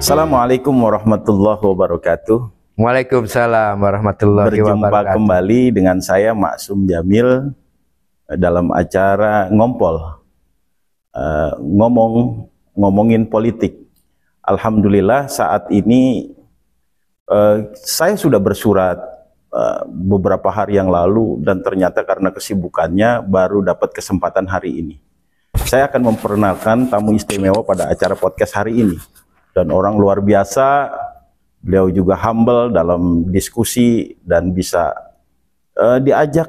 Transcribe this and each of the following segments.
Assalamualaikum warahmatullahi wabarakatuh. Waalaikumsalam warahmatullahi Berjumpa wabarakatuh. kembali dengan saya Maksum Jamil dalam acara Ngompol, ngomongin politik. Alhamdulillah saat ini saya sudah bersurat beberapa hari yang lalu dan ternyata karena kesibukannya baru dapat kesempatan hari ini. Saya akan memperkenalkan tamu istimewa pada acara podcast hari ini. Dan orang luar biasa, beliau juga humble dalam diskusi dan bisa diajak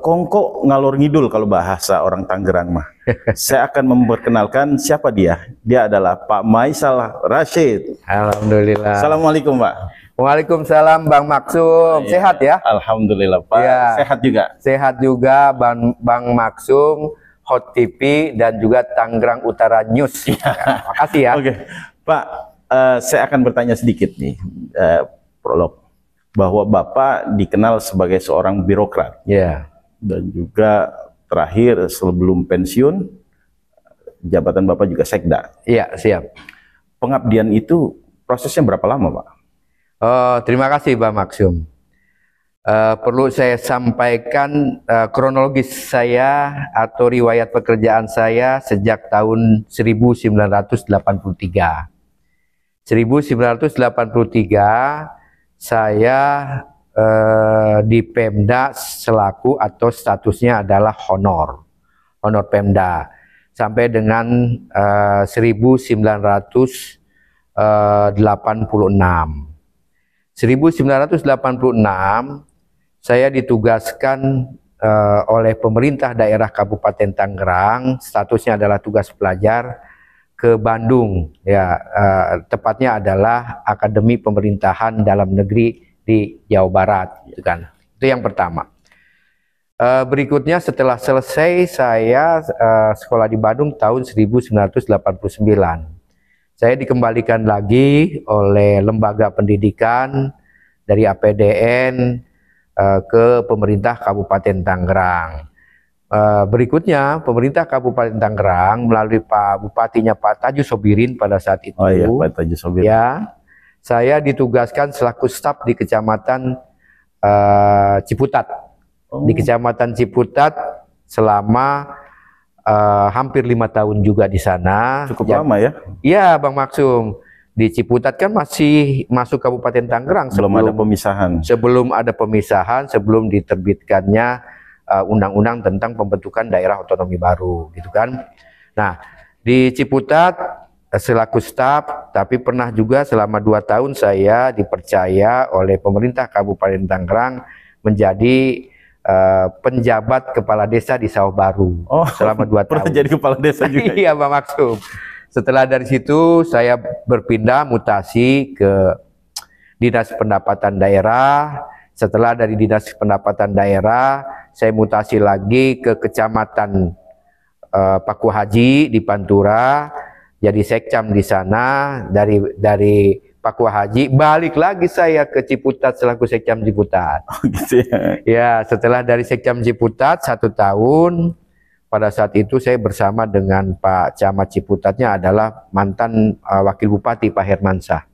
kongko ngalor ngidul kalau bahasa orang Tangerang mah. Saya akan memperkenalkan siapa dia. Dia adalah Pak Maisal Rashid. Alhamdulillah. Assalamualaikum Pak. Waalaikumsalam Bang Maksum. Sehat ya? Alhamdulillah Pak. Ya. Sehat juga. Sehat juga Bang Maksum, Hot TV dan juga Tangerang Utara News. Ya, makasih ya. Oke, Pak, saya akan bertanya sedikit nih, prolog, bahwa Bapak dikenal sebagai seorang birokrat. Ya. Dan juga terakhir sebelum pensiun, jabatan Bapak juga sekda. Iya, siap. Pengabdian itu prosesnya berapa lama, Pak? Terima kasih Bang Maksum. Perlu saya sampaikan kronologis saya atau riwayat pekerjaan saya sejak tahun 1983. 1983 saya di Pemda selaku atau statusnya adalah honor Pemda sampai dengan 1986. 1986 saya ditugaskan oleh pemerintah daerah Kabupaten Tangerang, statusnya adalah tugas pelajar, ke Bandung, ya, tepatnya adalah Akademi Pemerintahan Dalam Negeri di Jawa Barat, gitu kan. Itu yang pertama. Berikutnya setelah selesai saya sekolah di Bandung tahun 1989. Saya dikembalikan lagi oleh lembaga pendidikan dari APDN ke pemerintah Kabupaten Tangerang. Berikutnya pemerintah Kabupaten Tangerang melalui Pak Bupatinya Pak Tajuh Sobirin pada saat itu. Oh iya, Pak Tajuh Sobirin. Ya, saya ditugaskan selaku staf di Kecamatan Ciputat. Di Kecamatan Ciputat selama hampir 5 tahun juga di sana. Cukup lama ya? Iya, Bang Maksum. Di Ciputat kan masih masuk Kabupaten Tangerang sebelum ada pemisahan. Sebelum ada pemisahan, sebelum diterbitkannya undang-undang tentang pembentukan daerah otonomi baru, gitu kan. Nah, di Ciputat selaku staf, tapi pernah juga selama 2 tahun saya dipercaya oleh pemerintah Kabupaten Tangerang menjadi penjabat kepala desa di Sawah Baru. Selama 2 tahun. Pernah jadi kepala desa juga? Iya, Bang Maksum. Setelah dari situ saya berpindah mutasi ke Dinas Pendapatan Daerah. Setelah dari Dinas Pendapatan Daerah, saya mutasi lagi ke Kecamatan Paku Haji di Pantura. Jadi sekcam di sana. Dari Paku Haji balik lagi saya ke Ciputat selaku sekcam Ciputat. Oh, gitu ya. Ya, setelah dari sekcam Ciputat 1 tahun. Pada saat itu saya bersama dengan Pak Camat Ciputatnya adalah mantan Wakil Bupati Pak Hermansyah.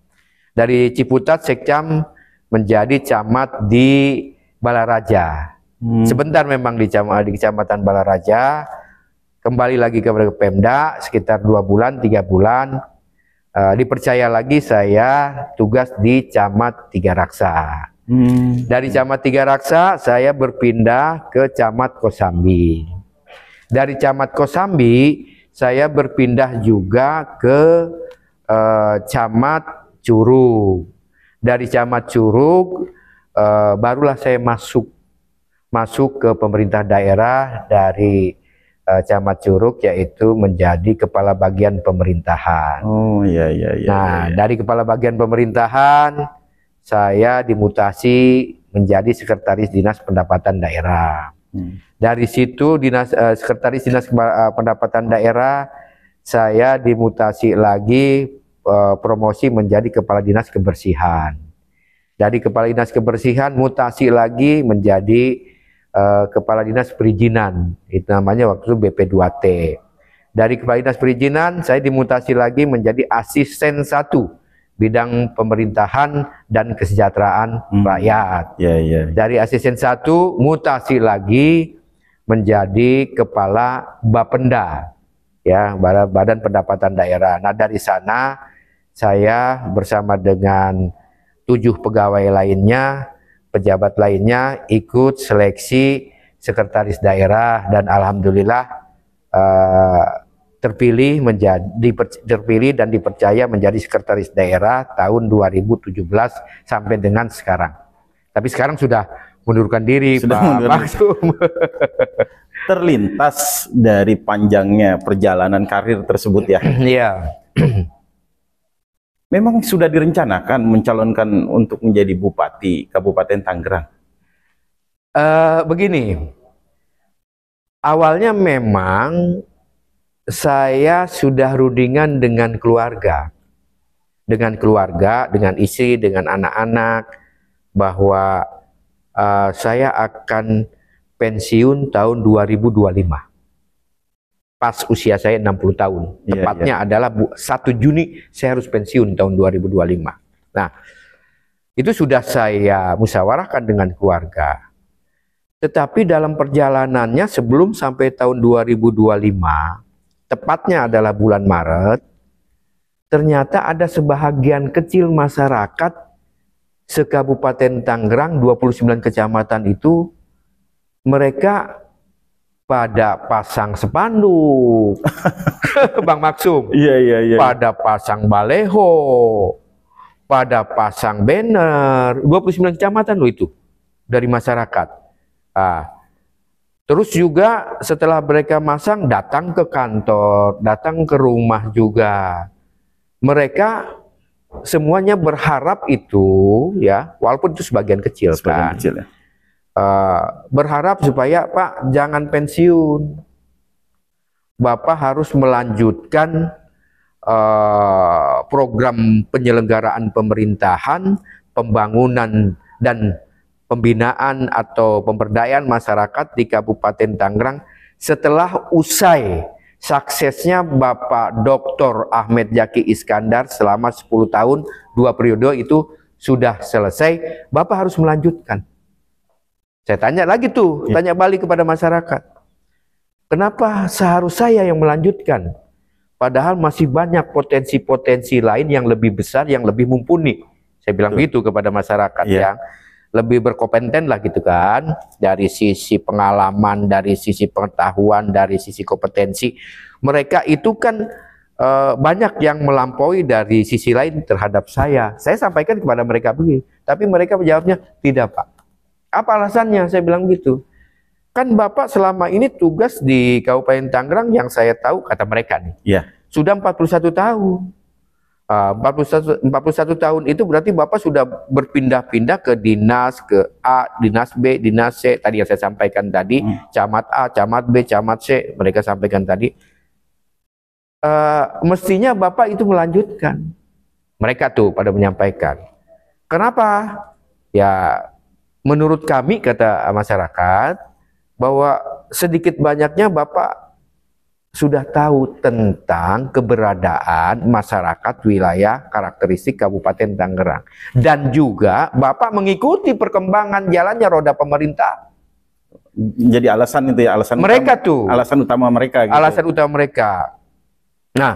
Dari Ciputat sekcam menjadi camat di Balaraja. Sebentar memang di Kecamatan Balaraja. Kembali lagi ke Pemda sekitar 2 bulan, 3 bulan. Dipercaya lagi saya tugas di Camat Tiga Raksa. Dari Camat Tiga Raksa saya berpindah ke Camat Kosambi. Dari Camat Kosambi saya berpindah juga ke Camat Curug. Dari Camat Curug barulah saya masuk ke pemerintah daerah dari Camat Curug, yaitu menjadi kepala bagian pemerintahan. Oh iya iya iya. Nah, dari kepala bagian pemerintahan saya dimutasi menjadi sekretaris Dinas Pendapatan Daerah. Dari situ sekretaris Dinas Pendapatan Daerah saya dimutasi lagi promosi menjadi kepala Dinas Kebersihan. Dari kepala Dinas Kebersihan mutasi lagi menjadi Kepala Dinas Perizinan, itu namanya waktu itu BP2T. Dari Kepala Dinas Perizinan saya dimutasi lagi menjadi asisten 1 bidang pemerintahan dan kesejahteraan rakyat. Dari asisten 1 mutasi lagi menjadi kepala Bapenda, ya, Badan Pendapatan Daerah. Nah, dari sana saya bersama dengan 7 pegawai lainnya, pejabat lainnya ikut seleksi sekretaris daerah dan alhamdulillah terpilih dan dipercaya menjadi sekretaris daerah tahun 2017 sampai dengan sekarang. Tapi sekarang sudah mundurkan diri, Pak Maksum. Terlintas dari panjangnya perjalanan karir tersebut ya. Iya. Memang sudah direncanakan mencalonkan untuk menjadi Bupati Kabupaten Tangerang. Begini, awalnya memang saya sudah rundingan dengan keluarga, dengan istri, dengan anak-anak, bahwa saya akan pensiun tahun 2025. Pas usia saya 60 tahun. Tepatnya adalah 1 Juni saya harus pensiun tahun 2025. Nah, itu sudah saya musyawarahkan dengan keluarga. Tetapi dalam perjalanannya sebelum sampai tahun 2025, tepatnya adalah bulan Maret, ternyata ada sebahagian kecil masyarakat se-Kabupaten Tangerang, 29 kecamatan itu, mereka pada pasang spanduk, Bang Maksum, pada pasang baleho, pada pasang banner, 29 kecamatan loh itu, dari masyarakat. Terus juga setelah mereka masang, datang ke kantor, datang ke rumah juga. Mereka semuanya berharap itu, ya, walaupun itu sebagian kecil kan, berharap supaya Pak jangan pensiun, Bapak harus melanjutkan program penyelenggaraan pemerintahan, pembangunan dan pembinaan atau pemberdayaan masyarakat di Kabupaten Tangerang setelah usai suksesnya Bapak Dr. Ahmad Zaki Iskandar selama 10 tahun, 2 periode itu sudah selesai, Bapak harus melanjutkan. Saya tanya lagi tuh, tanya balik kepada masyarakat. Kenapa seharus saya yang melanjutkan? Padahal masih banyak potensi-potensi lain yang lebih besar, yang lebih mumpuni. Saya bilang gitu kepada masyarakat yang lebih berkompeten lah gitu kan, dari sisi pengalaman, dari sisi pengetahuan, dari sisi kompetensi. Mereka itu kan banyak yang melampaui dari sisi lain terhadap saya. Saya sampaikan kepada mereka begini, tapi mereka menjawabnya, tidak Pak. Apa alasannya? Saya bilang gitu. Kan Bapak selama ini tugas di Kabupaten Tangerang yang saya tahu, kata mereka nih, sudah 41 tahun. 41 tahun itu berarti Bapak sudah berpindah-pindah ke dinas, ke A, dinas B, dinas C. Tadi yang saya sampaikan tadi, camat A, camat B, camat C, mereka sampaikan tadi. Mestinya Bapak itu melanjutkan. Mereka tuh pada menyampaikan. Kenapa? Ya, menurut kami, kata masyarakat, bahwa sedikit banyaknya Bapak sudah tahu tentang keberadaan masyarakat wilayah karakteristik Kabupaten Tangerang. Dan juga Bapak mengikuti perkembangan jalannya roda pemerintah. Jadi alasan itu ya, alasan mereka utama, tuh. Alasan utama mereka. Gitu. Alasan utama mereka. Nah,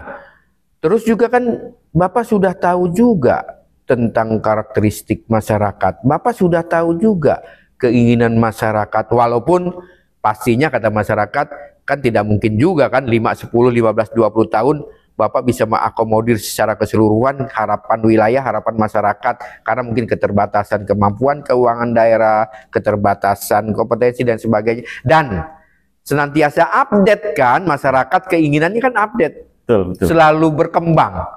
terus juga kan Bapak sudah tahu juga tentang karakteristik masyarakat. Bapak sudah tahu juga keinginan masyarakat, walaupun pastinya kata masyarakat, kan tidak mungkin juga kan 5, 10, 15, 20 tahun Bapak bisa mengakomodir secara keseluruhan harapan wilayah, harapan masyarakat, karena mungkin keterbatasan kemampuan keuangan daerah, keterbatasan kompetensi dan sebagainya. Dan senantiasa update kan, masyarakat keinginannya kan update. Betul. Selalu berkembang.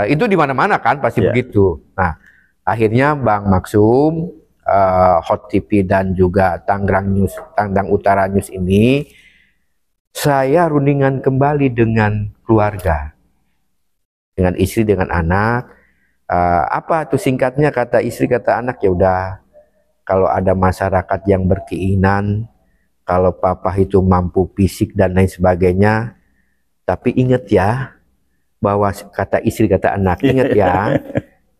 Itu di mana-mana kan pasti begitu. Nah, akhirnya Bang Maksum, Hot TV dan juga Tangerang Utara News ini, saya rundingan kembali dengan keluarga, dengan istri, dengan anak. Apa tuh singkatnya, kata istri, kata anak, ya udah, kalau ada masyarakat yang berkeinginan, kalau papa itu mampu fisik dan lain sebagainya, Tapi ingat ya, bahwa kata istri, kata anak, ingat ya,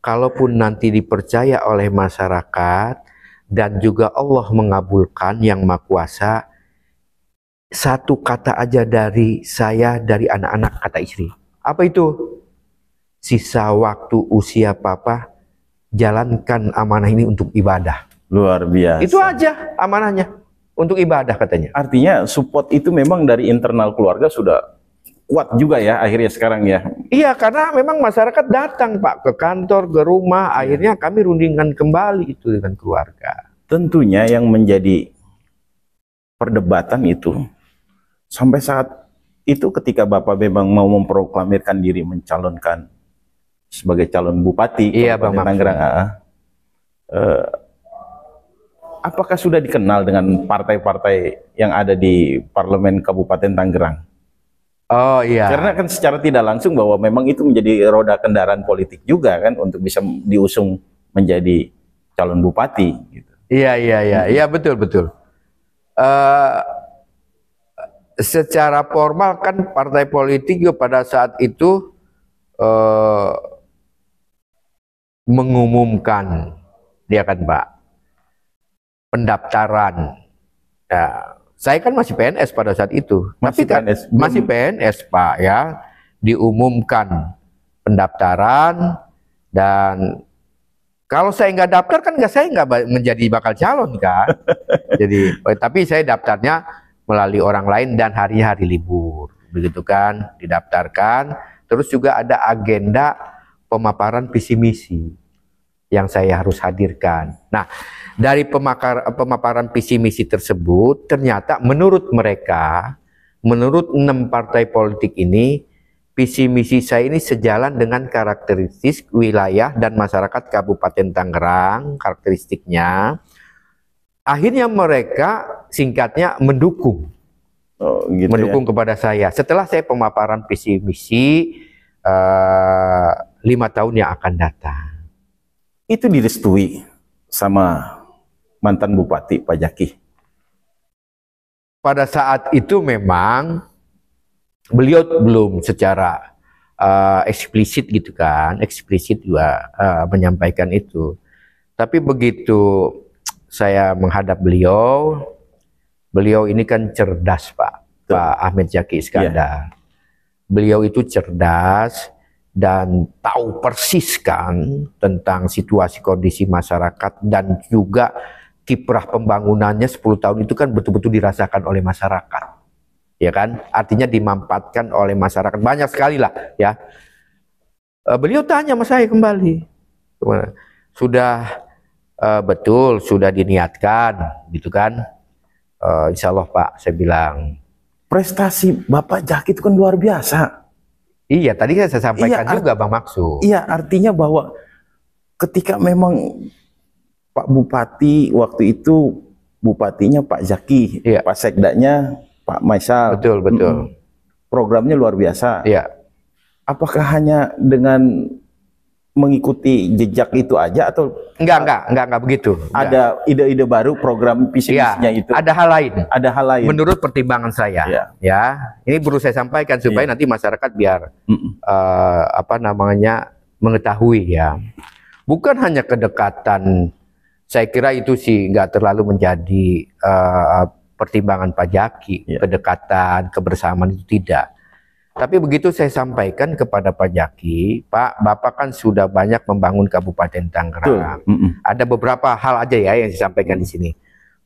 kalaupun nanti dipercaya oleh masyarakat dan juga Allah mengabulkan yang Maha Kuasa, satu kata aja dari saya, dari anak-anak, kata istri. Apa itu? Sisa waktu usia papa, jalankan amanah ini untuk ibadah. Luar biasa. Itu aja amanahnya, untuk ibadah katanya. Artinya support itu memang dari internal keluarga sudah kuat juga ya akhirnya sekarang ya. Iya, karena memang masyarakat datang Pak ke kantor, ke rumah, akhirnya kami rundingkan kembali itu dengan keluarga. Tentunya yang menjadi perdebatan itu sampai saat itu ketika Bapak memang mau memproklamirkan diri mencalonkan sebagai calon bupati Kabupaten Tangerang, apakah sudah dikenal dengan partai-partai yang ada di parlemen Kabupaten Tangerang? Oh iya. Karena kan secara tidak langsung bahwa memang itu menjadi roda kendaraan politik juga kan untuk bisa diusung menjadi calon bupati. Gitu. Iya betul. Secara formal kan partai politik juga pada saat itu mengumumkan dia kan Pak pendaftaran. Ya, saya kan masih PNS pada saat itu, masih PNS, masih PNS Pak ya, diumumkan pendaftaran dan kalau saya nggak daftar kan saya nggak menjadi bakal calon kan. Jadi, tapi saya daftarnya melalui orang lain dan hari-hari libur, begitu kan, didaftarkan. Terus juga ada agenda pemaparan visi misi yang saya harus hadirkan. Nah, dari pemaparan visi misi tersebut, ternyata menurut mereka, menurut 6 partai politik ini, visi misi saya ini sejalan dengan karakteristik wilayah dan masyarakat Kabupaten Tangerang, karakteristiknya. Akhirnya mereka singkatnya mendukung, gitu mendukung ya, kepada saya. Setelah saya pemaparan visi misi 5 tahun yang akan datang. Itu direstui sama mantan Bupati Pak Jaki. Pada saat itu memang beliau belum secara eksplisit gitu kan, eksplisit juga menyampaikan itu. Tapi begitu saya menghadap beliau, beliau ini kan cerdas Pak, Pak Ahmed Zaki Iskandar. Beliau itu cerdas dan tahu persis kan tentang situasi kondisi masyarakat dan juga kiprah pembangunannya 10 tahun itu kan betul-betul dirasakan oleh masyarakat. Ya kan? Artinya dimanfaatkan oleh masyarakat banyak sekali lah ya. Beliau tanya sama saya kembali. Sudah betul, sudah diniatkan gitu kan. Insya Allah Pak, saya bilang. Prestasi Bapak Jaki itu kan luar biasa. Iya, tadi kan saya sampaikan juga Bang Maksud. Iya, artinya bahwa ketika memang Pak Bupati waktu itu bupatinya Pak Zaki, Pak Sekdanya Pak Maisal. Betul. Programnya luar biasa. Iya. Apakah hanya dengan mengikuti jejak itu aja atau enggak begitu. Ada ide-ide baru program visi-misinya itu? Ada hal lain. Ada hal lain. Menurut pertimbangan saya, ya. Ini perlu saya sampaikan supaya nanti masyarakat biar mengetahui ya. Bukan hanya kedekatan. Saya kira itu sih nggak terlalu menjadi pertimbangan Pak Jaki, kedekatan, kebersamaan itu tidak. Tapi begitu saya sampaikan kepada Pak Jaki, Pak, Bapak kan sudah banyak membangun Kabupaten Tangerang. Ada beberapa hal aja ya yang saya sampaikan di sini.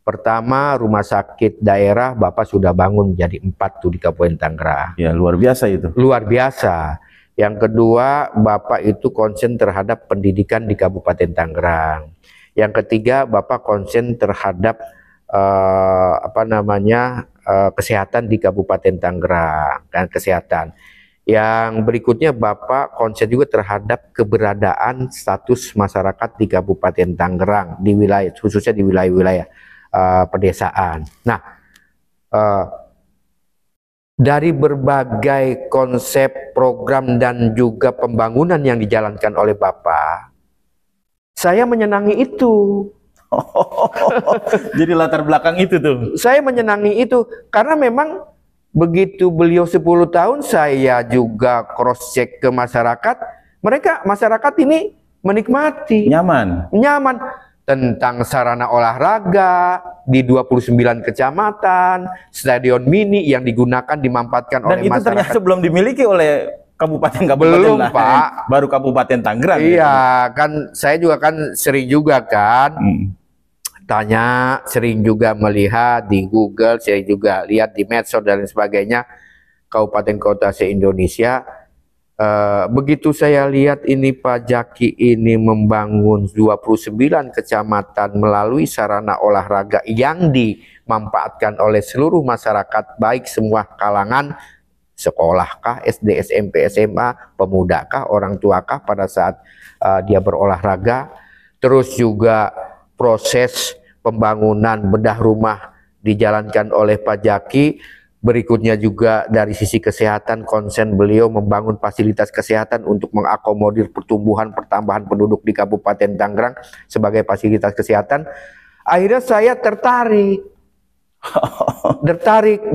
Pertama, rumah sakit daerah Bapak sudah bangun jadi 4 tuh di Kabupaten Tangerang. Ya, luar biasa itu. Luar biasa. Yang kedua, Bapak itu konsen terhadap pendidikan di Kabupaten Tangerang. Yang ketiga, Bapak konsen terhadap kesehatan di Kabupaten Tangerang dan kesehatan. Yang berikutnya Bapak konsen juga terhadap keberadaan status masyarakat di Kabupaten Tangerang di wilayah, khususnya di wilayah-wilayah pedesaan. Nah, dari berbagai konsep, program dan juga pembangunan yang dijalankan oleh Bapak, saya menyenangi itu. Jadi latar belakang itu tuh. Saya menyenangi itu karena memang begitu beliau 10 tahun, saya juga cross check ke masyarakat. Masyarakat ini menikmati, nyaman tentang sarana olahraga di 29 kecamatan, stadion mini yang digunakan dimanfaatkan oleh masyarakat. Dan itu ternyata belum dimiliki oleh kabupaten-kabupaten belum lain. Pak, baru Kabupaten Tangerang. Iya, gitu. Kan saya juga kan sering juga kan tanya, sering juga melihat di Google, saya juga lihat di medsos dan sebagainya, kabupaten kota se-Indonesia. Begitu saya lihat ini Pak Jaki ini membangun 29 kecamatan melalui sarana olahraga yang dimanfaatkan oleh seluruh masyarakat, baik semua kalangan, sekolahkah, SD, SMP, SMA, pemudakah, orang tuakah pada saat dia berolahraga. Terus juga proses pembangunan bedah rumah dijalankan oleh Pak Jaki. Berikutnya juga dari sisi kesehatan, konsen beliau membangun fasilitas kesehatan untuk mengakomodir pertambahan penduduk di Kabupaten Tangerang sebagai fasilitas kesehatan. Akhirnya saya tertarik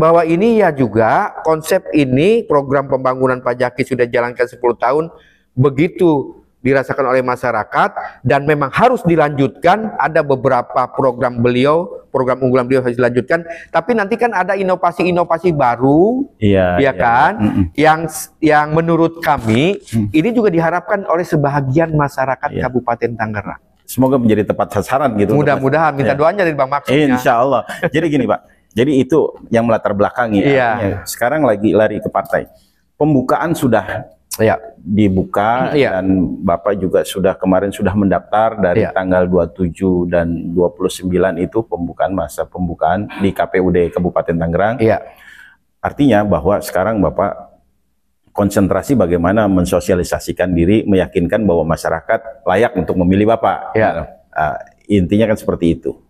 bahwa ini ya juga konsep ini, program pembangunan Pak Jaki sudah jalankan 10 tahun, begitu dirasakan oleh masyarakat dan memang harus dilanjutkan. Ada beberapa program unggulan beliau harus dilanjutkan, tapi nanti kan ada inovasi-inovasi baru, kan, yang menurut kami ini juga diharapkan oleh sebahagian masyarakat Kabupaten Tangerang. Semoga menjadi tepat sasaran gitu. Mudah-mudahan, minta doanya dari Bang Maksudnya. Insya Allah. Jadi gini Pak, jadi itu yang melatar belakangi. Sekarang lagi lari ke partai. Pembukaan sudah dibuka dan Bapak juga kemarin sudah mendaftar dari tanggal 27 dan 29 itu masa pembukaan di KPUD Kabupaten Tangerang. Artinya bahwa sekarang Bapak konsentrasi bagaimana mensosialisasikan diri, meyakinkan bahwa masyarakat layak untuk memilih Bapak. Intinya kan seperti itu.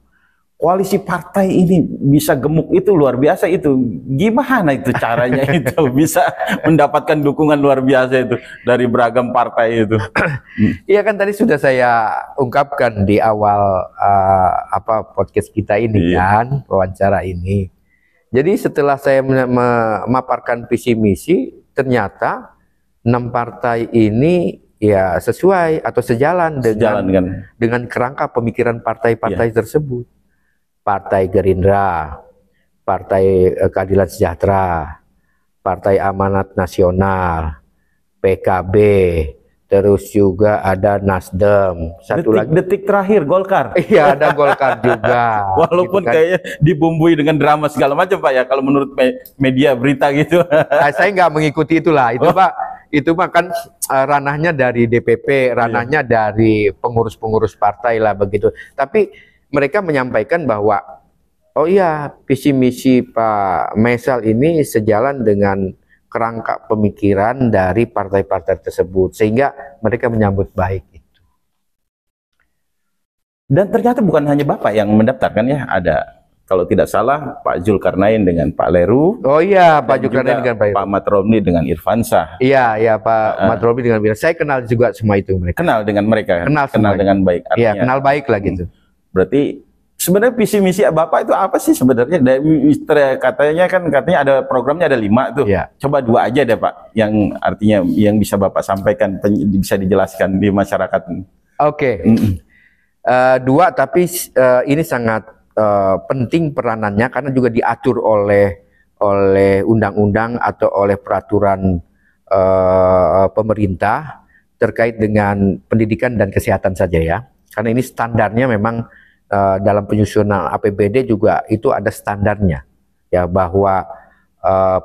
Koalisi partai ini bisa gemuk itu luar biasa itu. Gimana itu caranya itu bisa mendapatkan dukungan luar biasa itu dari beragam partai itu? Iya kan tadi sudah saya ungkapkan di awal podcast kita ini kan, wawancara ini. Jadi setelah saya memaparkan visi misi, ternyata 6 partai ini ya sesuai atau sejalan dengan kerangka pemikiran partai-partai tersebut. Partai Gerindra, Partai Keadilan Sejahtera, Partai Amanat Nasional, PKB, terus juga ada Nasdem. Detik terakhir Golkar. Iya, ada Golkar juga. Walaupun gitu kan, kayaknya dibumbui dengan drama segala macam Pak ya, kalau menurut media berita gitu. Saya nggak mengikuti itulah, itu Pak. Itu Pak kan ranahnya dari DPP, ranahnya dari pengurus-pengurus partai lah begitu. Tapi mereka menyampaikan bahwa oh iya, visi misi Pak Maisal ini sejalan dengan kerangka pemikiran dari partai-partai tersebut, sehingga mereka menyambut baik itu. Dan ternyata bukan hanya Bapak yang mendaftarkan ya, ada kalau tidak salah Pak Zulkarnain dengan Pak Leru. Oh iya, Pak Zulkarnain dengan Pak Matromni dengan Irfansyah. Iya, Pak Matromni dengan Irfansyah. Saya kenal juga semua itu mereka. Kenal dengan mereka kan? Kenal dengan baik. Iya, kenal baik lah gitu. Berarti sebenarnya visi misi Bapak itu apa sih sebenarnya? Katanya ada programnya ada 5 tuh. Coba 2 aja deh Pak, yang artinya yang bisa Bapak sampaikan, bisa dijelaskan di masyarakat. Oke. 2 tapi ini sangat penting peranannya karena juga diatur oleh undang-undang atau oleh peraturan pemerintah terkait dengan pendidikan dan kesehatan saja ya. Karena ini standarnya memang dalam penyusunan APBD juga itu ada standarnya ya, bahwa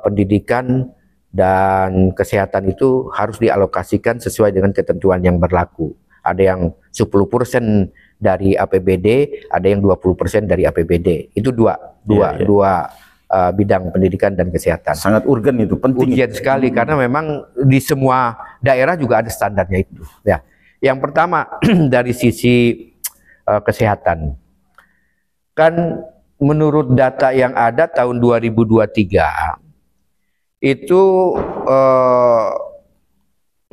pendidikan dan kesehatan itu harus dialokasikan sesuai dengan ketentuan yang berlaku. Ada yang 10% dari APBD, ada yang 20% dari APBD. Itu dua bidang pendidikan dan kesehatan. Sangat urgen itu, penting. Urgen sekali karena memang di semua daerah juga ada standarnya itu. Ya, yang pertama dari sisi kesehatan. Kan menurut data yang ada tahun 2023 itu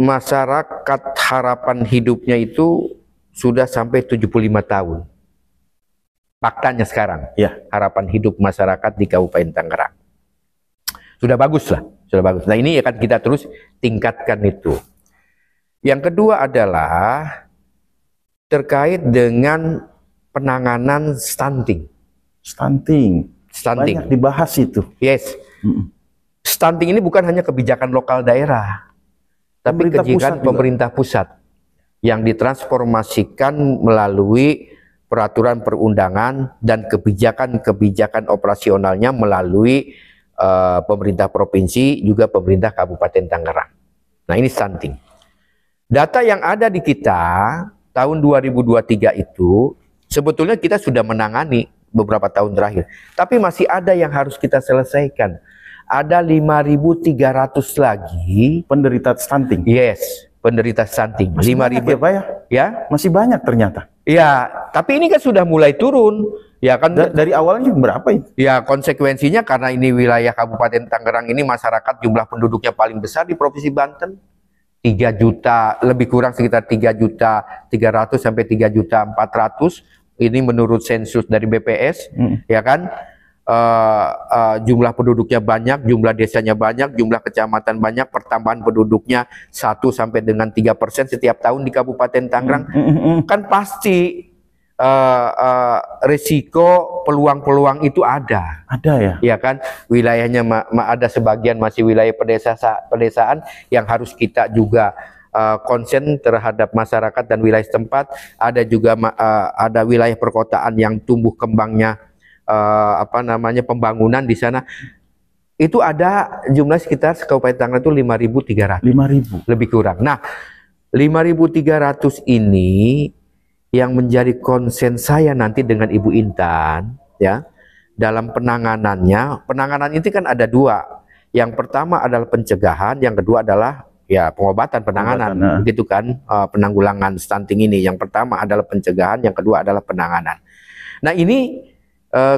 masyarakat harapan hidupnya itu sudah sampai 75 tahun. Faktanya sekarang, harapan hidup masyarakat di Kabupaten Tangerang. Sudah bagus lah, sudah bagus. Nah ini akan kita terus tingkatkan itu. Yang kedua adalah terkait dengan penanganan stunting. Stunting. Banyak dibahas itu. Yes. Stunting ini bukan hanya kebijakan lokal daerah, tapi kebijakan pemerintah pusat yang ditransformasikan melalui peraturan perundangan dan kebijakan-kebijakan operasionalnya melalui pemerintah provinsi, juga pemerintah Kabupaten Tangerang. Nah ini stunting. Data yang ada di kita tahun 2023 itu sebetulnya kita sudah menangani beberapa tahun terakhir, tapi masih ada yang harus kita selesaikan. Ada 5.300 lagi penderita stunting. Yes, penderita stunting. 5.000 ya Pak ya? Ya, masih banyak ternyata. Ya, tapi ini kan sudah mulai turun. Ya kan dari awalnya berapa itu? Ya, konsekuensinya karena ini wilayah Kabupaten Tangerang ini masyarakat jumlah penduduknya paling besar di Provinsi Banten. 3 juta, lebih kurang sekitar 3.300.000 sampai 3.400.000. Ini menurut sensus dari BPS, ya kan? Jumlah penduduknya banyak, jumlah desanya banyak, jumlah kecamatan banyak, pertambahan penduduknya 1 sampai dengan 3% setiap tahun di Kabupaten Tangerang. Kan pasti risiko peluang-peluang itu ada. Ada ya? Ya kan, wilayahnya ada sebagian masih wilayah pedesaan yang harus kita juga konsen terhadap masyarakat dan wilayah setempat. Ada juga ada wilayah perkotaan yang tumbuh kembangnya pembangunan di sana. Itu ada jumlah sekitar Kabupaten Tangerang itu 5.300. 5.000 lebih kurang. Nah, 5.300 ini yang menjadi konsen saya nanti dengan Ibu Intan ya dalam penanganannya. Penanganan itu kan ada 2. Yang pertama adalah pencegahan, yang kedua adalah ya pengobatan, penanganan, gitu kan, penanggulangan stunting ini. Yang pertama adalah pencegahan, yang kedua adalah penanganan. Nah ini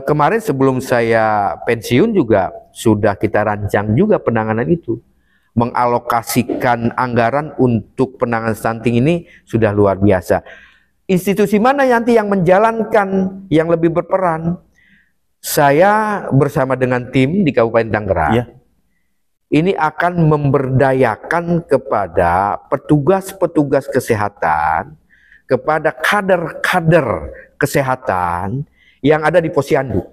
kemarin sebelum saya pensiun juga sudah kita rancang juga penanganan itu. Mengalokasikan anggaran untuk penanganan stunting ini sudah luar biasa. Institusi mana nanti yang menjalankan, yang lebih berperan? Saya bersama dengan tim di Kabupaten Tangerang. Ya. Ini akan memberdayakan kepada petugas-petugas kesehatan, kepada kader-kader kesehatan yang ada di Posyandu.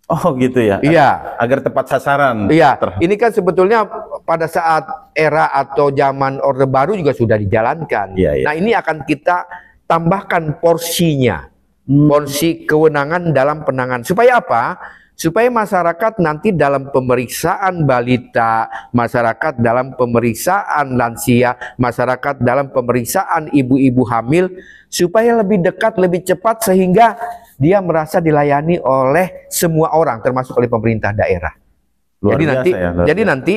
Oh gitu ya? Iya. Agar tepat sasaran. Iya. Ini kan sebetulnya pada saat era atau zaman Orde Baru juga sudah dijalankan. Ya, ya. Nah ini akan kita tambahkan porsinya. Porsi kewenangan dalam penanganan. Supaya apa? Supaya masyarakat nanti dalam pemeriksaan balita, masyarakat dalam pemeriksaan lansia, masyarakat dalam pemeriksaan ibu-ibu hamil, supaya lebih dekat, lebih cepat, sehingga dia merasa dilayani oleh semua orang, termasuk oleh pemerintah daerah. Jadi nanti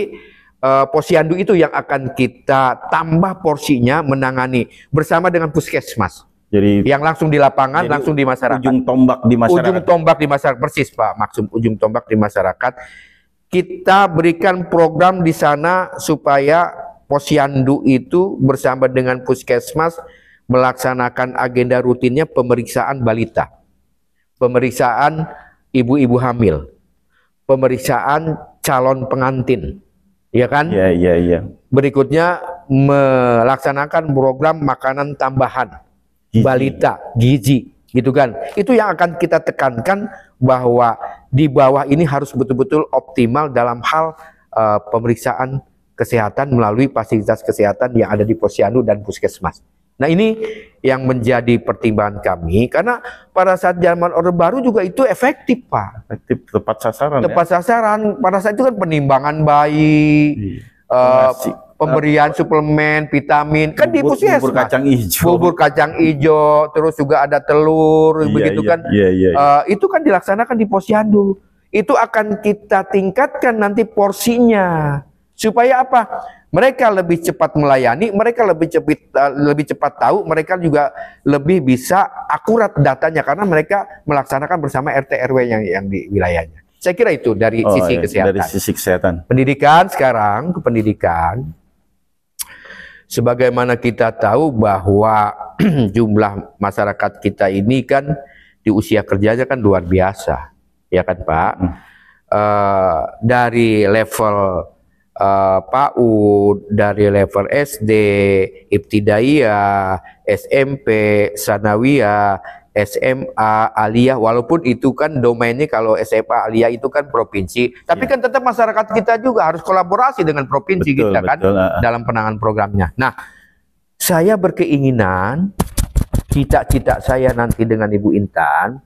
Posyandu itu yang akan kita tambah porsinya menangani bersama dengan puskesmas. Jadi yang langsung di lapangan, langsung di masyarakat. Ujung tombak di masyarakat. Ujung tombak di masyarakat, persis Pak, maksud ujung tombak di masyarakat. Kita berikan program di sana supaya Posyandu itu bersama dengan puskesmas melaksanakan agenda rutinnya pemeriksaan balita, pemeriksaan ibu-ibu hamil, pemeriksaan calon pengantin, ya kan? Iya. Berikutnya melaksanakan program makanan tambahan balita, gizi, gitu kan. Itu yang akan kita tekankan, bahwa di bawah ini harus betul-betul optimal dalam hal pemeriksaan kesehatan melalui fasilitas kesehatan yang ada di Posyandu dan puskesmas. Nah ini yang menjadi pertimbangan kami, karena pada saat zaman Orde Baru juga itu efektif Pak. Efektif, tepat sasaran. Tepat sasaran. Pada saat itu kan penimbangan bayi, pemberian suplemen, vitamin, kan di puskesmas. Bubur kacang hijau. Bubur kacang hijau, terus juga ada telur, begitu kan. Itu kan dilaksanakan di Posyandu. Itu akan kita tingkatkan nanti porsinya. Supaya apa? Mereka lebih cepat melayani, mereka lebih cepat tahu, mereka juga lebih bisa akurat datanya karena mereka melaksanakan bersama RT RW yang di wilayahnya. Saya kira itu dari sisi kesehatan. Dari sisi kesehatan. Pendidikan sekarang, ke pendidikan. Sebagaimana kita tahu bahwa jumlah masyarakat kita ini kan di usia kerjanya kan luar biasa, ya kan Pak? dari level PAUD, dari level SD, Ibtidaiyah, SMP, Sanawiyah, SMA, Aliyah, walaupun itu kan domainnya kalau SMA, Aliyah itu kan provinsi, tapi kan tetap masyarakat kita juga harus kolaborasi dengan provinsi kita kan dalam penanganan programnya. Nah, saya berkeinginan cita-cita saya nanti dengan Ibu Intan,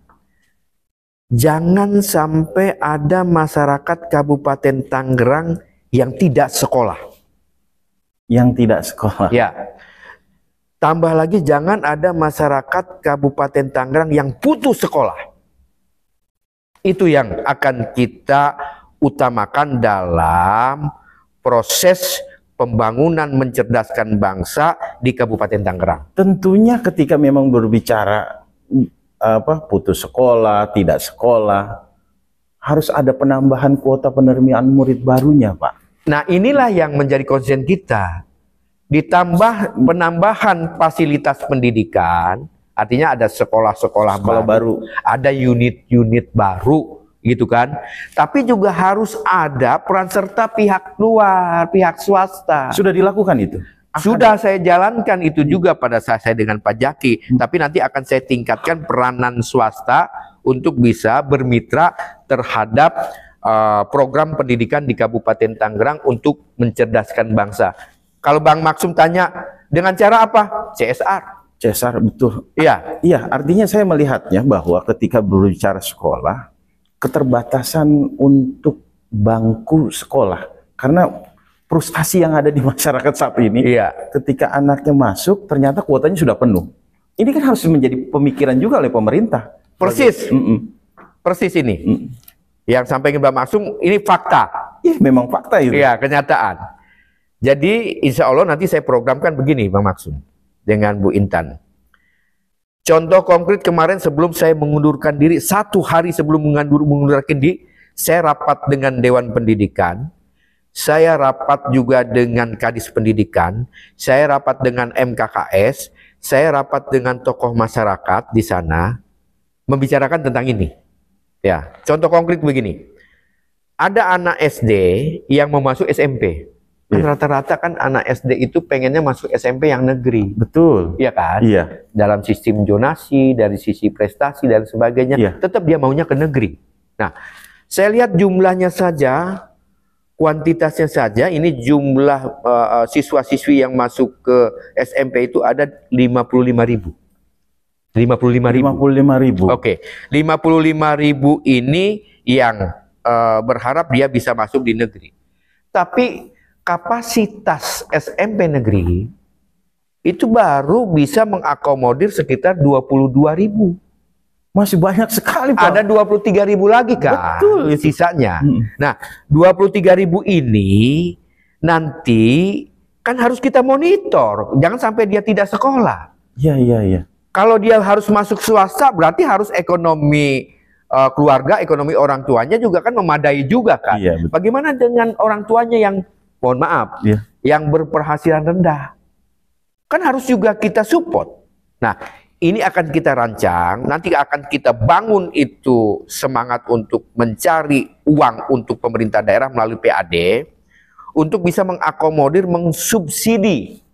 jangan sampai ada masyarakat Kabupaten Tangerang yang tidak sekolah. Yang tidak sekolah. Ya. Tambah lagi jangan ada masyarakat Kabupaten Tangerang yang putus sekolah. Itu yang akan kita utamakan dalam proses pembangunan mencerdaskan bangsa di Kabupaten Tangerang. Tentunya ketika memang berbicara putus sekolah, tidak sekolah, harus ada penambahan kuota penerimaan murid barunya, Pak. Nah, inilah yang menjadi konsen kita. Ditambah penambahan fasilitas pendidikan, artinya ada sekolah-sekolah baru, ada unit-unit baru, gitu kan. Tapi juga harus ada peran serta pihak luar, pihak swasta. Sudah dilakukan itu? Sudah saya jalankan itu juga pada saat saya dengan Pak Jaki. Tapi nanti akan saya tingkatkan peranan swasta untuk bisa bermitra terhadap program pendidikan di Kabupaten Tangerang untuk mencerdaskan bangsa. Kalau Bang Maksum tanya, dengan cara apa? CSR. CSR, betul. Iya. Iya, artinya saya melihatnya bahwa ketika berbicara sekolah, keterbatasan untuk bangku sekolah. Karena frustasi yang ada di masyarakat saat ini, ketika anaknya masuk, ternyata kuotanya sudah penuh. Ini kan harus menjadi pemikiran juga oleh pemerintah. Persis. Persis ini. Yang sampaikan Bang Maksum, ini fakta. Iya, memang fakta itu. Iya, kenyataan. Jadi insya Allah nanti saya programkan begini Bang Maksum dengan Bu Intan. Contoh konkret kemarin sebelum saya mengundurkan diri, 1 hari sebelum mengundurkan diri, saya rapat dengan Dewan Pendidikan, saya rapat juga dengan Kadis Pendidikan, saya rapat dengan MKKS, saya rapat dengan tokoh masyarakat di sana, membicarakan tentang ini. Ya, contoh konkret begini, ada anak SD yang mau masuk SMP. Kan rata-rata kan anak SD itu pengennya masuk SMP yang negeri. Betul. Iya kan? Iya. Dalam sistem zonasi, dari sisi prestasi dan sebagainya, tetap dia maunya ke negeri. Nah, saya lihat jumlahnya saja, kuantitasnya saja, ini jumlah siswa-siswi yang masuk ke SMP itu ada 55.000. 55.000. Oke, 55.000 ini yang berharap dia bisa masuk di negeri. Tapi kapasitas SMP negeri itu baru bisa mengakomodir sekitar 22.000. Masih banyak sekali, Pak. Ada 23.000 lagi kan? Betul, sisanya. Nah, 23.000 ini nanti kan harus kita monitor. Jangan sampai dia tidak sekolah. Iya. Kalau dia harus masuk swasta, berarti harus ekonomi keluarga, ekonomi orang tuanya juga kan memadai juga kan? Iya, bagaimana dengan orang tuanya yang mohon maaf, yang berpenghasilan rendah, kan harus juga kita support. Nah, ini akan kita rancang, nanti akan kita bangun itu semangat untuk mencari uang untuk pemerintah daerah melalui PAD, untuk bisa mengakomodir, mensubsidi.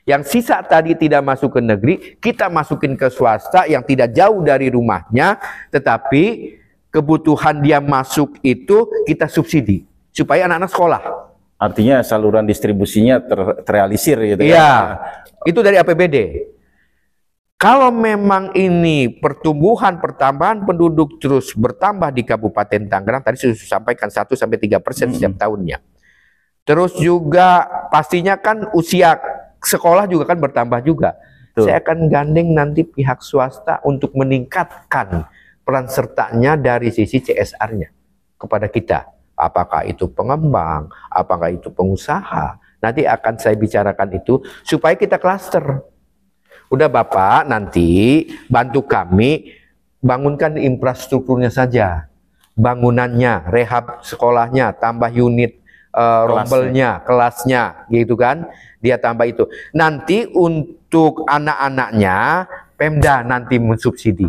Yang sisa tadi tidak masuk ke negeri, kita masukin ke swasta yang tidak jauh dari rumahnya, tetapi kebutuhan dia masuk itu kita subsidi, supaya anak-anak sekolah. Artinya saluran distribusinya terrealisir gitu. Iya, itu dari APBD. Kalau memang ini pertumbuhan pertambahan penduduk terus bertambah di Kabupaten Tangerang, tadi sudah sampaikan 1-3% setiap tahunnya. Terus juga pastinya kan usia sekolah juga kan bertambah juga. Saya akan gandeng nanti pihak swasta untuk meningkatkan peran sertanya dari sisi CSR-nya kepada kita. Apakah itu pengembang, apakah itu pengusaha. Nanti akan saya bicarakan itu supaya kita klaster. Udah Bapak nanti bantu kami bangunkan infrastrukturnya saja. Bangunannya, rehab sekolahnya, tambah unit rombelnya, kelasnya gitu kan. Dia tambah itu. Nanti untuk anak-anaknya Pemda nanti mensubsidi.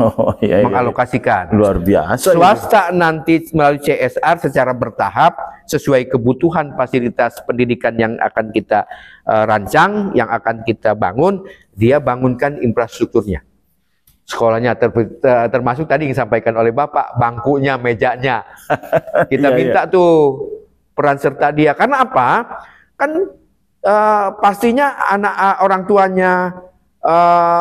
Oh, iya, mengalokasikan. Luar biasa. Swasta nanti melalui CSR secara bertahap sesuai kebutuhan fasilitas pendidikan yang akan kita rancang, yang akan kita bangun, dia bangunkan infrastrukturnya. Sekolahnya termasuk tadi yang disampaikan oleh Bapak, bangkunya, mejanya. Kita minta tuh peran serta dia. Karena apa? Kan pastinya orang tuanya,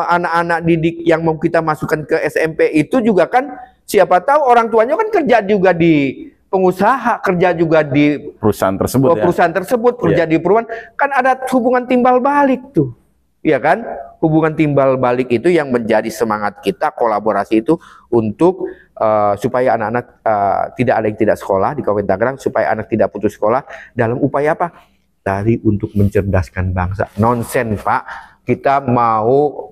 anak-anak didik yang mau kita masukkan ke SMP itu juga kan, siapa tahu orang tuanya kan kerja juga di pengusaha, kerja juga di perusahaan tersebut, kerja di perusahaan, kan ada hubungan timbal balik tuh. Iya kan? Hubungan timbal balik itu yang menjadi semangat kita, kolaborasi itu untuk supaya anak-anak tidak ada yang tidak sekolah di Kabupaten Tangerang, supaya anak tidak putus sekolah dalam upaya apa? Dari untuk mencerdaskan bangsa. Nonsen, Pak. Kita mau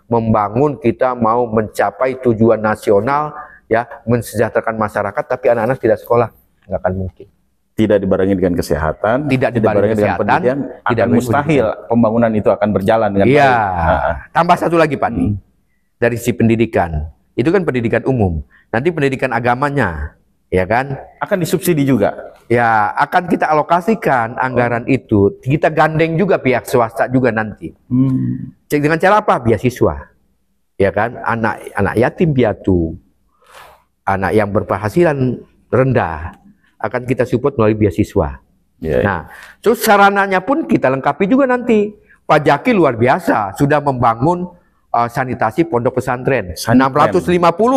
membangun, kita mau mencapai tujuan nasional, ya, mensejahterakan masyarakat, tapi anak-anak tidak sekolah, nggak akan mungkin. Tidak dibarengi dengan kesehatan, tidak dibarengi dengan pendidikan, tidak mustahil pembangunan itu akan berjalan dengan baik. Iya. Tambah satu lagi, Pak, dari si pendidikan, itu kan pendidikan umum. Nanti pendidikan agamanya, ya kan? Akan disubsidi juga. Ya, akan kita alokasikan anggaran itu, kita gandeng juga pihak swasta juga nanti. Dengan cara apa? Beasiswa, ya kan? Anak yatim piatu, anak yang berpenghasilan rendah, akan kita support melalui beasiswa. Nah, terus sarananya pun kita lengkapi juga nanti. Pak Jaki luar biasa, sudah membangun sanitasi pondok pesantren. 650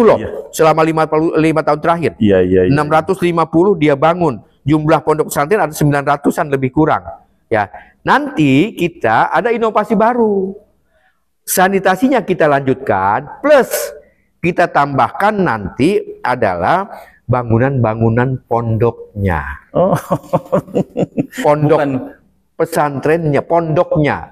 loh, selama 5 tahun terakhir. 650 dia bangun. Jumlah pondok pesantren ada 900-an lebih kurang. Ya, nanti kita ada inovasi baru. Sanitasinya kita lanjutkan, plus kita tambahkan nanti adalah bangunan-bangunan pondoknya. Pondok pesantrennya, pondoknya,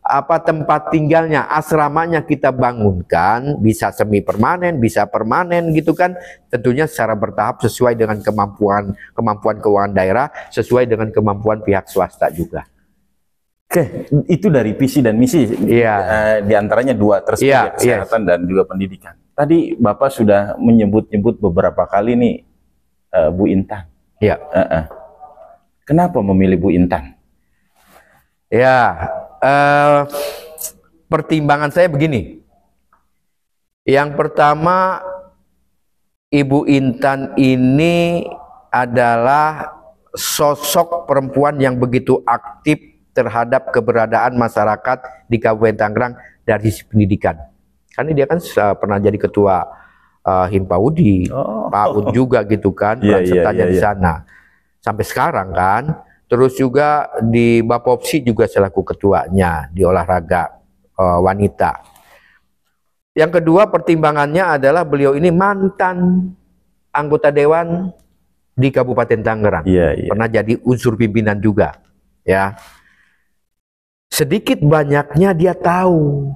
apa tempat tinggalnya, asramanya kita bangunkan, bisa semi permanen, bisa permanen gitu kan. Tentunya secara bertahap sesuai dengan kemampuan keuangan daerah, sesuai dengan kemampuan pihak swasta juga. Oke, itu dari visi dan misi. Di antaranya dua tersebut, kesehatan dan juga pendidikan. Tadi Bapak sudah menyebut-nyebut beberapa kali nih Bu Intan. Kenapa memilih Bu Intan? Pertimbangan saya begini. Yang pertama, Ibu Intan ini adalah sosok perempuan yang begitu aktif terhadap keberadaan masyarakat di Kabupaten Tangerang dari sisi pendidikan. Karena dia kan pernah jadi ketua Himpaudi, PAUD juga gitu kan, peran sertanya di sana. Sampai sekarang kan. Terus juga di Bapopsi juga selaku ketuanya di olahraga wanita. Yang kedua pertimbangannya adalah beliau ini mantan anggota dewan di Kabupaten Tangerang. Pernah jadi unsur pimpinan juga. Ya. Sedikit banyaknya dia tahu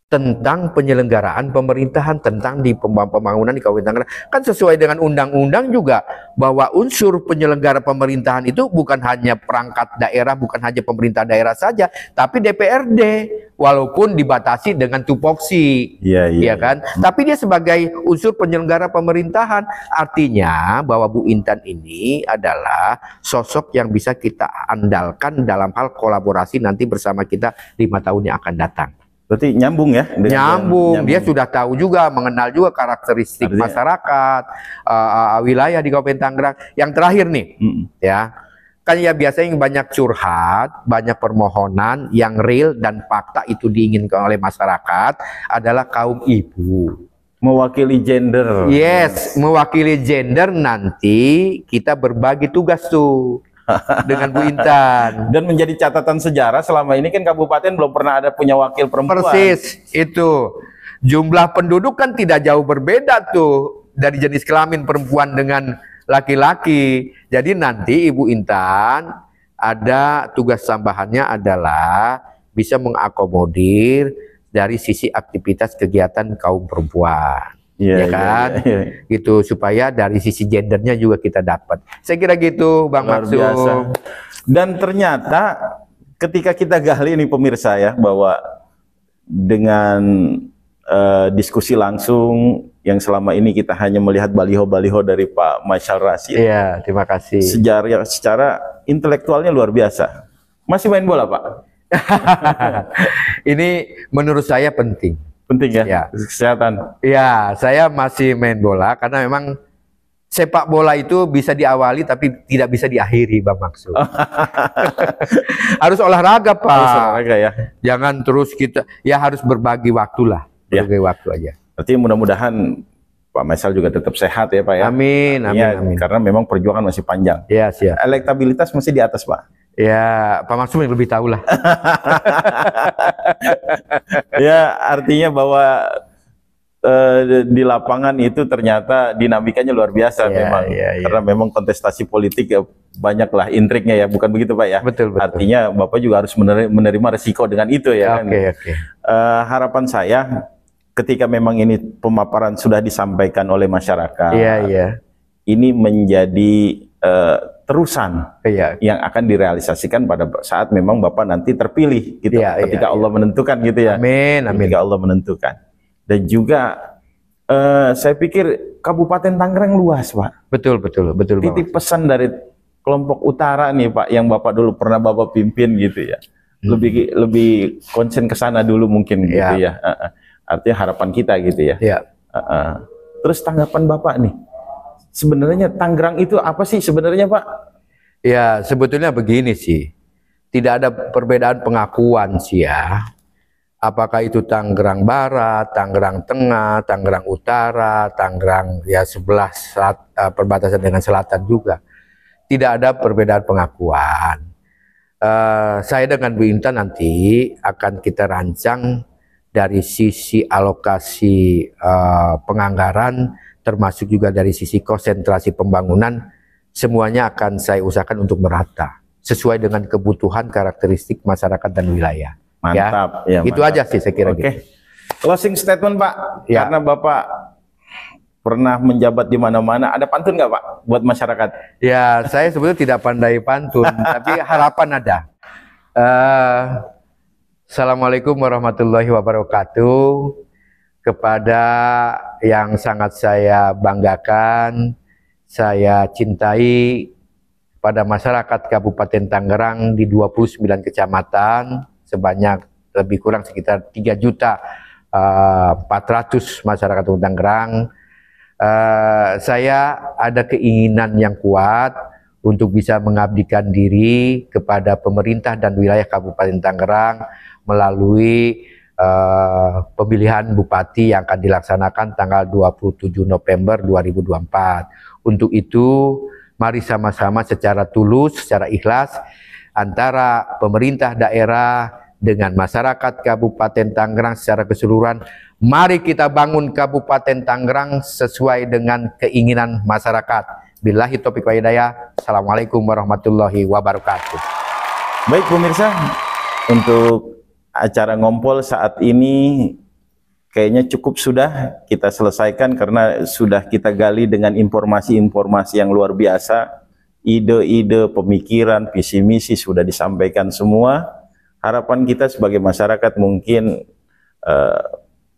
tentang penyelenggaraan pemerintahan, tentang di pembangunan di Kabupaten Tangerang. Kan sesuai dengan undang-undang juga bahwa unsur penyelenggara pemerintahan itu bukan hanya perangkat daerah, bukan hanya pemerintah daerah saja, tapi DPRD, walaupun dibatasi dengan tupoksi, ya kan? Tapi dia sebagai unsur penyelenggara pemerintahan, artinya bahwa Bu Intan ini adalah sosok yang bisa kita andalkan dalam hal kolaborasi nanti bersama kita 5 tahun yang akan datang. Berarti nyambung ya? Nyambung. Dia sudah tahu juga, mengenal juga karakteristik masyarakat, wilayah di Kabupaten Tangerang. Yang terakhir nih, ya, kan ya biasanya yang banyak curhat, banyak permohonan yang real dan fakta itu diinginkan oleh masyarakat adalah kaum ibu. Mewakili gender. Mewakili gender, nanti kita berbagi tugas tuh dengan Bu Intan. Dan menjadi catatan sejarah, selama ini kan kabupaten belum pernah ada punya wakil perempuan. Persis, itu. Jumlah penduduk kan tidak jauh berbeda tuh dari jenis kelamin perempuan dengan laki-laki. Jadi nanti Ibu Intan ada tugas tambahannya adalah bisa mengakomodir dari sisi aktivitas kegiatan kaum perempuan. Ya kan, gitu, supaya dari sisi gendernya juga kita dapat. Saya kira gitu, Bang Maksum. Dan ternyata ketika kita gali ini pemirsa ya, bahwa dengan diskusi langsung yang selama ini kita hanya melihat baliho-baliho dari Pak Masyal Rashid. Iya, terima kasih. Secara intelektualnya luar biasa. Masih main bola, Pak? Ini menurut saya penting. Penting ya, ya. Kesehatan. Ya, saya masih main bola karena memang sepak bola itu bisa diawali tapi tidak bisa diakhiri, Bang Maksud. Harus olahraga, Pak. Harus olahraga ya. Jangan terus kita, ya harus berbagi waktu lah. Berbagi waktu aja. Berarti mudah-mudahan Pak Masyal juga tetap sehat ya, Pak ya. Amin, amin, ya, amin. Karena memang perjuangan masih panjang. Ya, siap. Elektabilitas masih di atas, Pak. Ya, Pak Maksud yang lebih tahu lah. Ya, artinya bahwa di lapangan itu ternyata dinamikanya luar biasa memang. Karena memang kontestasi politik ya banyaklah intriknya ya, bukan begitu, Pak ya? Betul, betul. Artinya Bapak juga harus menerima resiko dengan itu ya. Oke. Harapan saya ketika memang ini pemaparan sudah disampaikan oleh masyarakat. Ini menjadi terusan yang akan direalisasikan pada saat memang Bapak nanti terpilih gitu. Ketika Allah menentukan gitu ya. Amin, amin. Ketika Allah menentukan. Dan juga saya pikir Kabupaten Tangerang luas, Pak. Betul. Titip pesan dari kelompok utara nih, Pak, yang Bapak dulu pernah Bapak pimpin gitu ya. Lebih konsen ke sana dulu mungkin gitu ya. Artinya harapan kita gitu ya. Terus tanggapan Bapak nih. Sebenarnya Tangerang itu apa sih sebenarnya, Pak? Ya, sebetulnya begini sih. Tidak ada perbedaan pengakuan sih ya. Apakah itu Tangerang Barat, Tangerang Tengah, Tangerang Utara, Tangerang ya sebelah perbatasan dengan selatan juga. Tidak ada perbedaan pengakuan. Saya dengan Bu Intan nanti akan kita rancang dari sisi alokasi penganggaran, termasuk juga dari sisi konsentrasi pembangunan, semuanya akan saya usahakan untuk merata sesuai dengan kebutuhan karakteristik masyarakat dan wilayah. Mantap. Ya, itu aja sih saya kira. Gitu. Closing statement, Pak. Karena Bapak pernah menjabat di mana-mana, ada pantun nggak, Pak, buat masyarakat? Ya, saya sebetulnya tidak pandai pantun, tapi harapan ada. Assalamualaikum warahmatullahi wabarakatuh. Kepada yang sangat saya banggakan, saya cintai pada masyarakat Kabupaten Tangerang di 29 kecamatan, sebanyak lebih kurang sekitar 3.400.000 masyarakat Tangerang. Saya ada keinginan yang kuat untuk bisa mengabdikan diri kepada pemerintah dan wilayah Kabupaten Tangerang melalui pemilihan bupati yang akan dilaksanakan tanggal 27 November 2024. Untuk itu, mari sama-sama secara tulus, secara ikhlas, antara pemerintah daerah dengan masyarakat Kabupaten Tangerang secara keseluruhan, mari kita bangun Kabupaten Tangerang sesuai dengan keinginan masyarakat. Billahi taufiq wal hidayah. Assalamualaikum warahmatullahi wabarakatuh. Baik pemirsa, untuk acara ngompol saat ini kayaknya cukup sudah kita selesaikan karena sudah kita gali dengan informasi-informasi yang luar biasa. Ide-ide, pemikiran, visi misi sudah disampaikan semua. Harapan kita sebagai masyarakat mungkin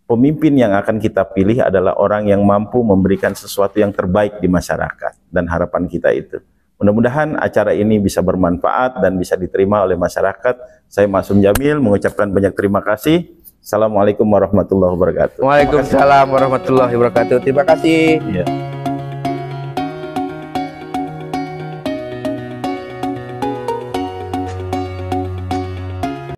pemimpin yang akan kita pilih adalah orang yang mampu memberikan sesuatu yang terbaik di masyarakat, dan harapan kita itu. Mudah-mudahan acara ini bisa bermanfaat dan bisa diterima oleh masyarakat. Saya Masum Jamil mengucapkan banyak terima kasih. Assalamualaikum warahmatullahi wabarakatuh. Waalaikumsalam warahmatullahi wabarakatuh. Terima kasih. Ya.